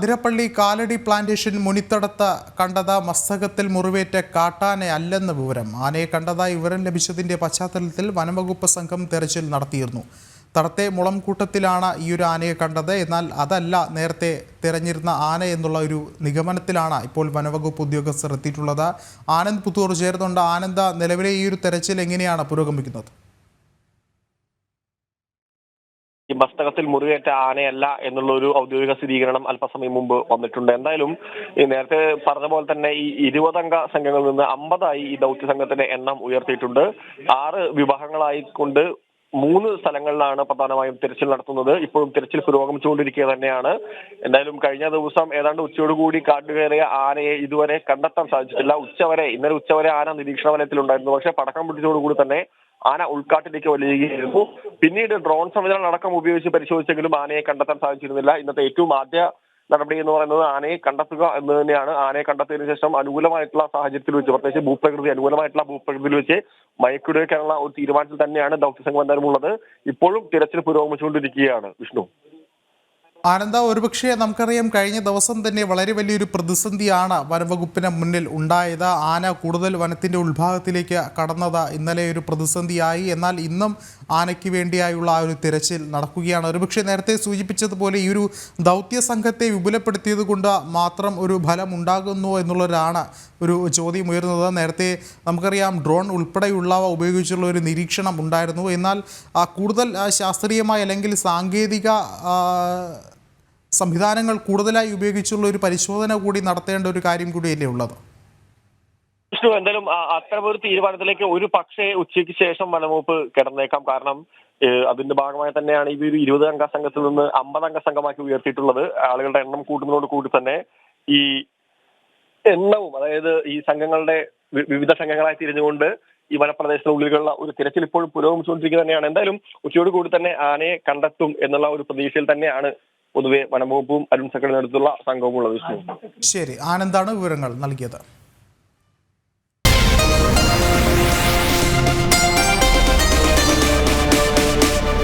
Athirappilly Kalady plantation മുനിത്തടത്ത് കണ്ടത് മസ്തകത്തിൽ മുറിവേറ്റ കാട്ടാന അല്ലെന്ന വിവരം. ആനയെ കണ്ടതായി വിവരം ലഭിച്ചതിന്റെ പശ്ചാത്തലത്തിൽ വനംവകുപ്പ് സംഘം തെരച്ചിൽ നടത്തിയിരുന്നു. തടത്തെ മുളംകൂട്ടത്തിലാണ് ഈ ഒരു ആനയെ കണ്ടത്. എന്നാൽ അതല്ല നേരത്തെ തിരഞ്ഞിരുന്ന ആന എന്നുള്ള ഒരു നിഗമനത്തിലാണ് ഇപ്പോൾ വനംവകുപ്പ് ഉദ്യോഗസ്ഥർ എത്തിയിട്ടുള്ളത്. ആനന്ദ് പുത്തൂർ ചേർന്നുണ്ട്. ആനന്ദ, നിലവിലെ ഈ ഒരു തെരച്ചിൽ എങ്ങനെയാണ് പുരോഗമിക്കുന്നത്? ഈ മസ്തകത്തിൽ മുറിവേറ്റ ആനയല്ല എന്നുള്ള ഒരു ഔദ്യോഗിക സ്ഥിരീകരണം അല്പസമയം മുമ്പ് വന്നിട്ടുണ്ട്. എന്തായാലും ഈ നേരത്തെ പറഞ്ഞ പോലെ തന്നെ ഈ 20 സംഘങ്ങളിൽ നിന്ന് 50 ഈ ദൗത്യ സംഘത്തിന്റെ എണ്ണം ഉയർത്തിയിട്ടുണ്ട്. 6 വിഭാഗങ്ങളായിക്കൊണ്ട് 3 സ്ഥലങ്ങളിലാണ് പ്രധാനമായും തിരച്ചിൽ നടത്തുന്നത്. ഇപ്പോഴും തിരച്ചിൽ പുരോഗമിച്ചുകൊണ്ടിരിക്കുക തന്നെയാണ്. എന്തായാലും കഴിഞ്ഞ ദിവസം ഏതാണ്ട് ഉച്ചയോടുകൂടി കാട്ടുകയറിയ ആനയെ ഇതുവരെ കണ്ടെത്താൻ സാധിച്ചിട്ടില്ല. ഇന്നലെ ഉച്ചവരെ ആന നിരീക്ഷണ വലയത്തിൽ ഉണ്ടായിരുന്നു. പക്ഷേ പടക്കം പിടിച്ചതോടുകൂടി തന്നെ ആന ഉൾക്കാട്ടിലേക്ക് വലിയുകയായിരുന്നു. പിന്നീട് ഡ്രോൺ സംവിധാനം അടക്കം ഉപയോഗിച്ച് പരിശോധിച്ചെങ്കിലും ആനയെ കണ്ടെത്താൻ സാധിച്ചിരുന്നില്ല. ഇന്നത്തെ ഏറ്റവും ആദ്യ നടപടി എന്ന് പറയുന്നത് ആനയെ കണ്ടെത്തുക എന്ന് തന്നെയാണ്. ആനയെ കണ്ടെത്തിയതിനു ശേഷം അനുകൂലമായിട്ടുള്ള സാഹചര്യത്തിൽ വെച്ച്, പ്രത്യേകിച്ച് അനുകൂലമായിട്ടുള്ള ഭൂപ്രകൃതിയിൽ വെച്ച് മയക്കുവെക്കാനുള്ള ഒരു തീരുമാനത്തിൽ തന്നെയാണ് ദൗത്യസംഘം എന്തായാലും ഉള്ളത്. ഇപ്പോഴും തിരച്ചിൽ പുരോഗമിച്ചുകൊണ്ടിരിക്കുകയാണ്. വിഷ്ണു. ആനന്ദ, ഒരുപക്ഷെ നമുക്കറിയാം കഴിഞ്ഞ ദിവസം തന്നെ വളരെ വലിയൊരു പ്രതിസന്ധിയാണ് വനംവകുപ്പിന് മുന്നിൽ ഉണ്ടായത്. ആന കൂടുതൽ വനത്തിൻ്റെ ഉൾഭാഗത്തിലേക്ക് കടന്നത് ഇന്നലെ ഒരു പ്രതിസന്ധിയായി. എന്നാൽ ഇന്നും ആനയ്ക്ക് വേണ്ടിയായുള്ള ആ ഒരു തിരച്ചിൽ നടക്കുകയാണ്. ഒരുപക്ഷെ നേരത്തെ സൂചിപ്പിച്ചതുപോലെ ഈ ഒരു ദൗത്യ സംഘത്തെ വിപുലപ്പെടുത്തിയത് കൊണ്ട് മാത്രം ഒരു ഫലം ഉണ്ടാകുന്നു എന്നുള്ളതാണ് ഒരു ചോദ്യം ഉയർന്നത്. നേരത്തെ നമുക്കറിയാം ഡ്രോൺ ഉൾപ്പെടെയുള്ളവ ഉപയോഗിച്ചുള്ള ഒരു നിരീക്ഷണം ഉണ്ടായിരുന്നു. എന്നാൽ കൂടുതൽ ശാസ്ത്രീയമായ അല്ലെങ്കിൽ സാങ്കേതിക സംവിധാനങ്ങൾ കൂടുതലായി ഉപയോഗിച്ചുള്ള ഒരു പരിശോധന കൂടി നടത്തേണ്ട ഒരു കാര്യം കൂടിയല്ലേ ഉള്ളത്? എന്തായാലും അത്തരമൊരു തീരുമാനത്തിലേക്ക് ഒരു പക്ഷേ ഉച്ചയ്ക്ക് ശേഷം വനംവകുപ്പ് കിടന്നേക്കാം. കാരണം അതിന്റെ ഭാഗമായി തന്നെയാണ് ഈ ഒരു 20 സംഘത്തിൽ നിന്ന് 50 സംഘമാക്കി ഉയർത്തിയിട്ടുള്ളത്. ആളുകളുടെ എണ്ണം കൂടുന്നതോട് കൂടി തന്നെ ഈ എണ്ണവും, അതായത് ഈ സംഘങ്ങളുടെ വിവിധ സംഘങ്ങളായി തിരിഞ്ഞുകൊണ്ട് ഈ വനപ്രദേശത്തിനുള്ളിലുള്ള ഒരു തിരച്ചിൽ ഇപ്പോഴും പുരോഗമിച്ചുകൊണ്ടിരിക്കുക തന്നെയാണ്. എന്തായാലും ഉച്ചയോട് കൂടി തന്നെ ആനയെ കണ്ടെത്തും എന്നുള്ള ഒരു പ്രതീക്ഷയിൽ തന്നെയാണ് പൊതുവെ വനംവകുപ്പും അരുൺ സക്കറിനടുത്തുള്ള സംഘവും ഉള്ളത്. ശരി, ആനന്ദാണ് വിവരങ്ങൾ നൽകിയത്.